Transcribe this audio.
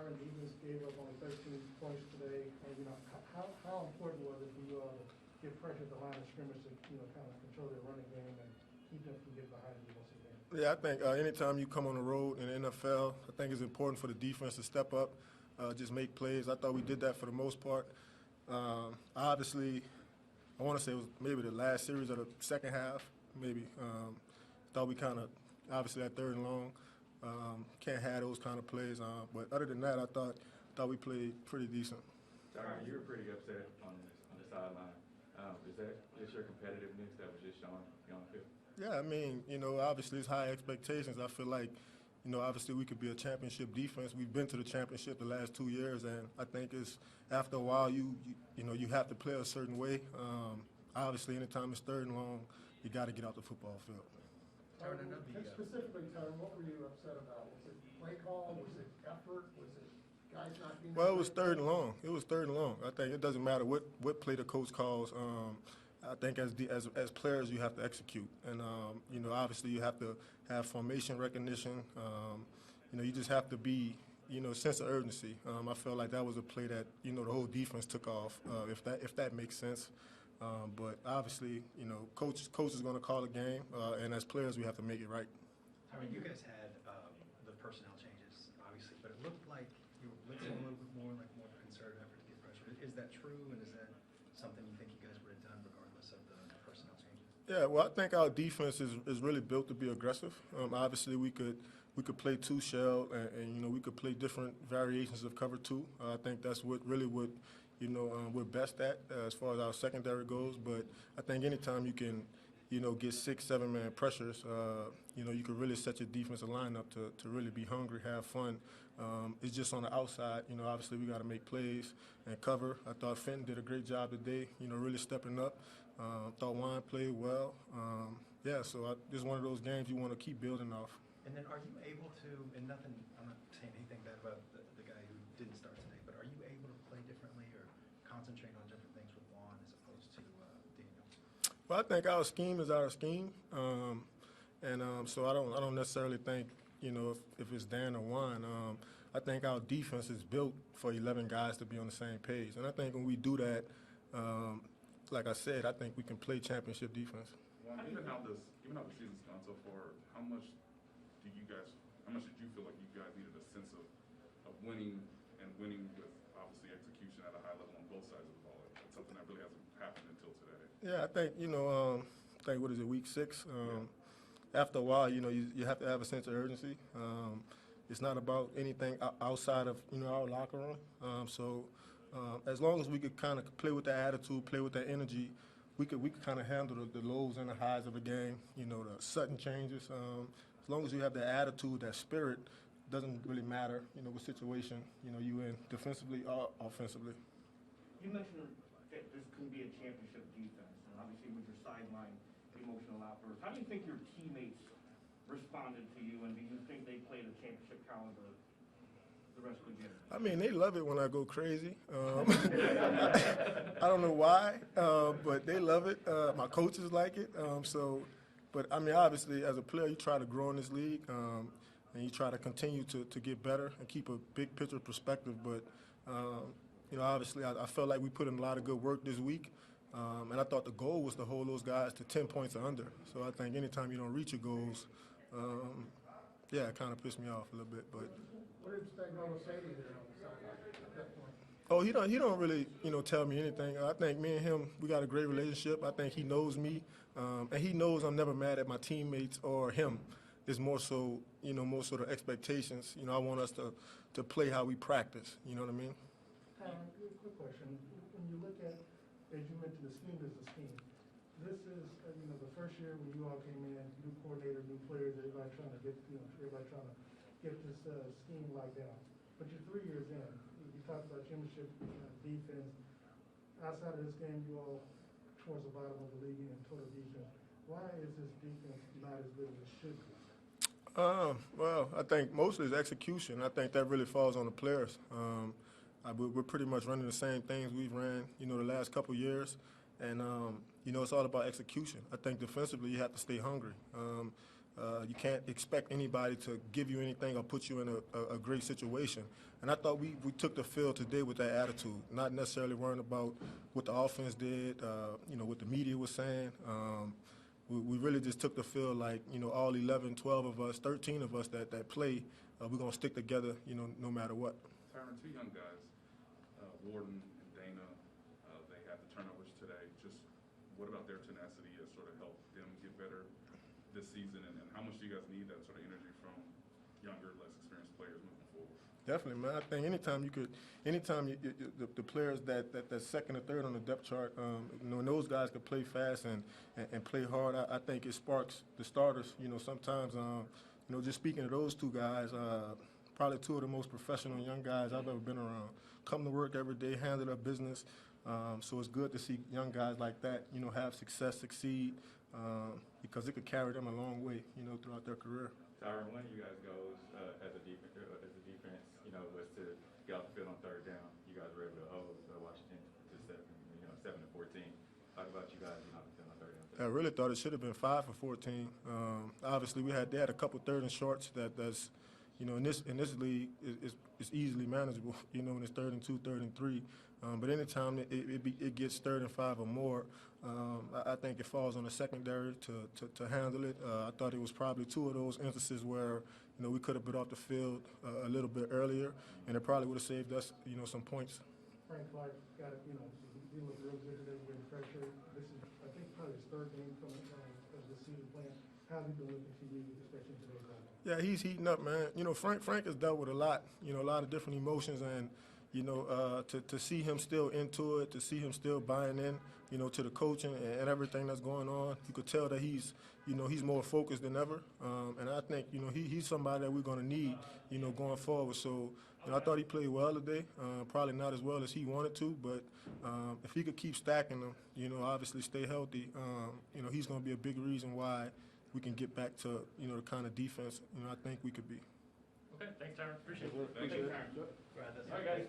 Tyrann defense gave up only 13 points today. And, how important was it for you all to get pressure at the line of scrimmage to, kind of control their running game and keep them from getting behind you once again? Yeah, I think anytime you come on the road in the NFL, I think it's important for the defense to step up, just make plays. I thought we did that for the most part. Obviously, I want to say it was maybe the last series of the second half, maybe. Thought we kind of, obviously at 3rd and long, can't have those kind of plays. But other than that, I thought we played pretty decent. Tyrann, you were pretty upset on the sideline. Is that just your competitiveness that was just showing on the field? Yeah, I mean, obviously it's high expectations. I feel like, obviously we could be a championship defense. We've been to the championship the last 2 years, and I think it's after a while you have to play a certain way. Obviously, anytime it's 3rd and long, you got to get out the football field. Specifically, Tyrann, what were you upset about? Was it play call? Was it effort? Was it guys not being? Well, it was 3rd and long. It was 3rd and long. I think it doesn't matter what play the coach calls. I think as players you have to execute, and obviously you have to have formation recognition. You just have to be sense of urgency. I felt like that was a play that the whole defense took off. If that makes sense. But obviously, coach is going to call a game, and as players, we have to make it right. I mean, you guys had the personnel changes, obviously, but it looked like you were blitzing a little bit more, like more of a concerted effort to get pressure. Is that true, and is that something you think you guys would have done regardless of the personnel changes? Yeah, well, I think our defense is really built to be aggressive. Obviously, we could play 2 shell, and we could play different variations of cover 2. I think that's what we're best at as far as our secondary goes. But I think anytime you can, get 6, 7-man pressures, you can really set your defensive line up to really be hungry, have fun. It's just on the outside, obviously we got to make plays and cover. I thought Fenton did a great job today, really stepping up. Thought Wine played well. So this is one of those games you want to keep building off. And then are you able to, and nothing, I'm not saying anything bad about the guy who didn't start today, but are you able to play differently or concentrate on different things with Juan as opposed to Daniel? Well, I think our scheme is our scheme, so I don't necessarily think if it's Dan or Juan. I think our defense is built for 11 guys to be on the same page, and I think when we do that, like I said, I think we can play championship defense. Given how the season's gone so far, how much did you feel like you guys needed a sense of winning and winning with obviously execution at a high level on both sides of the ball? It's something that really hasn't happened until today. Yeah, I think what is it, week 6? After a while, you have to have a sense of urgency. It's not about anything outside of our locker room. As long as we could kind of play with that attitude, play with that energy, we could kind of handle the lows and the highs of a game. The sudden changes. As long as you have that attitude, that spirit, doesn't really matter. What situation you in, defensively or offensively. You mentioned that this can be a championship defense, and obviously with your sideline emotional outbursts, how do you think your teammates responded to you, and do you think they played a championship caliber the rest of the game? I mean, they love it when I go crazy. I don't know why, but they love it. My coaches like it. But I mean, obviously, as a player, you try to grow in this league, and you try to continue to get better and keep a big picture perspective. But obviously, I felt like we put in a lot of good work this week, and I thought the goal was to hold those guys to 10 points or under. So I think anytime you don't reach your goals, it kind of pissed me off a little bit. But What did Spagnuolo say to you there on the sideline at that point? oh, he don't really tell me anything. I think me and him, we got a great relationship. I think he knows me, and he knows I'm never mad at my teammates or him. It's more so the expectations. I want us to play how we practice. You know what I mean? Quick question. When you look at, as you mentioned, the scheme is a scheme. This is, the first year when you all came in, new coordinator, new players, everybody trying to get this scheme locked down. But you're 3 years in. You talked about championship defense. Outside of this game, you all towards the bottom of the league in total defense. Why is this defense not as good as it should be? Well, I think mostly it's execution. I think that really falls on the players. We're pretty much running the same things we've ran, the last couple of years. And, it's all about execution. I think defensively you have to stay hungry. You can't expect anybody to give you anything or put you in a great situation. And I thought we took the field today with that attitude, not necessarily worrying about what the offense did, what the media was saying. We really just took the field like, all 11, 12 of us, 13 of us that play, we're going to stick together, no matter what. Tyrann, two young guys, Warden and Dana, they had the turnovers today. Just what about their tenacity has sort of helped them get better this season, and how much do you guys need that sort of energy from younger, less experienced players moving forward? Definitely, man. I think anytime the players that's second or third on the depth chart, when those guys can play fast and play hard, I think it sparks the starters. Sometimes, just speaking of those two guys, probably two of the most professional young guys I've ever been around. Come to work every day, handle their business. So it's good to see young guys like that, have success, succeed, because it could carry them a long way, throughout their career. Tyrann, one of you guys goes as a defense, was to get off the field on third down. You guys were able to hold Washington to 7-14. Talk about you guys getting off the field on third down. I really thought it should have been 5 for 14. Obviously, they had a couple third and shorts that's in this league it's easily manageable. When it's 3rd and 2, 3rd and 3. But anytime it gets 3rd and 5 or more, I think it falls on the secondary to handle it. I thought it was probably two of those instances where we could have been off the field a little bit earlier, and it probably would have saved us some points. Frank Clark got it, he looked real good today, getting pressure. This is, I think, probably his 3rd game coming as the season playing. How's he been looking to you, especially in today's game? Yeah, he's heating up, man. Frank has dealt with a lot of different emotions, and to see him still into it, to see him still buying in, to the coaching and everything that's going on, you could tell that he's more focused than ever. And I think, he's somebody that we're going to need, going forward. So, I thought he played well today. Probably not as well as he wanted to, but if he could keep stacking them, obviously stay healthy, he's going to be a big reason why we can get back to, the kind of defense, I think we could be. Okay, thanks, Tyrann. Appreciate it. Thank you. All right, guys.